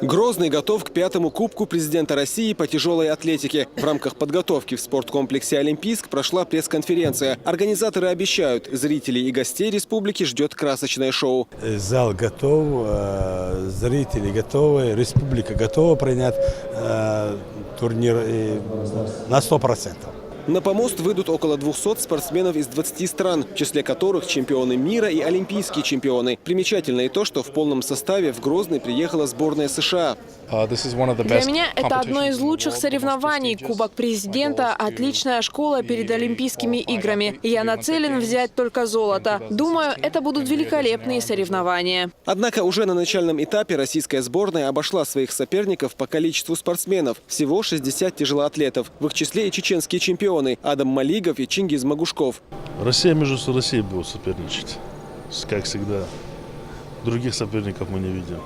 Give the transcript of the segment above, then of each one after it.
Грозный готов к 5-му Кубку президента России по тяжелой атлетике. В рамках подготовки в спорткомплексе «Олимпийск» прошла пресс-конференция. Организаторы обещают, зрителей и гостей республики ждет красочное шоу. Зал готов, зрители готовы, республика готова принять турнир на 100%. На помост выйдут около 200 спортсменов из 20 стран, в числе которых чемпионы мира и олимпийские чемпионы. Примечательно и то, что в полном составе в Грозный приехала сборная США. Для меня это одно из лучших соревнований. Кубок президента – отличная школа перед Олимпийскими играми. Я нацелен взять только золото. Думаю, это будут великолепные соревнования. Однако уже на начальном этапе российская сборная обошла своих соперников по количеству спортсменов. Всего 60 тяжелоатлетов. В их числе и чеченские чемпионы Адам Малигов и Чингиз Магушков. Россия между Россией будет соперничать, как всегда. Других соперников мы не видим.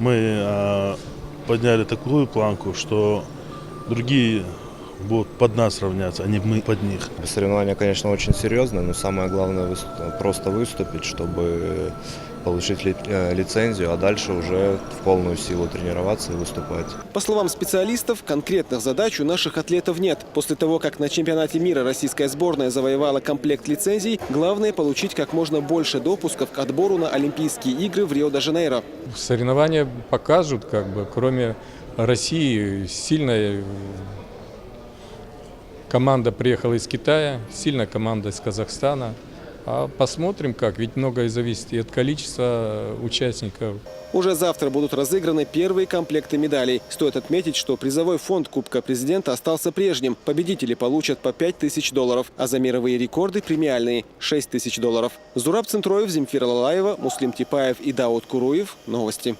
Мы подняли такую планку, что другие будут под нас равняться, а не мы под них. Соревнования, конечно, очень серьезные, но самое главное просто выступить, чтобы получить лицензию, а дальше уже в полную силу тренироваться и выступать. По словам специалистов, конкретных задач у наших атлетов нет. После того, как на чемпионате мира российская сборная завоевала комплект лицензий, главное получить как можно больше допусков к отбору на Олимпийские игры в Рио-де-Жанейро. Соревнования покажут, кроме России, сильная команда приехала из Китая, сильная команда из Казахстана. А посмотрим как, ведь многое зависит и от количества участников. Уже завтра будут разыграны первые комплекты медалей. Стоит отметить, что призовой фонд Кубка президента остался прежним. Победители получат по $5000, а за мировые рекорды премиальные – $6000. Зураб Центроев, Земфира Лалаева, Муслим Типаев и Дауд Куруев. Новости.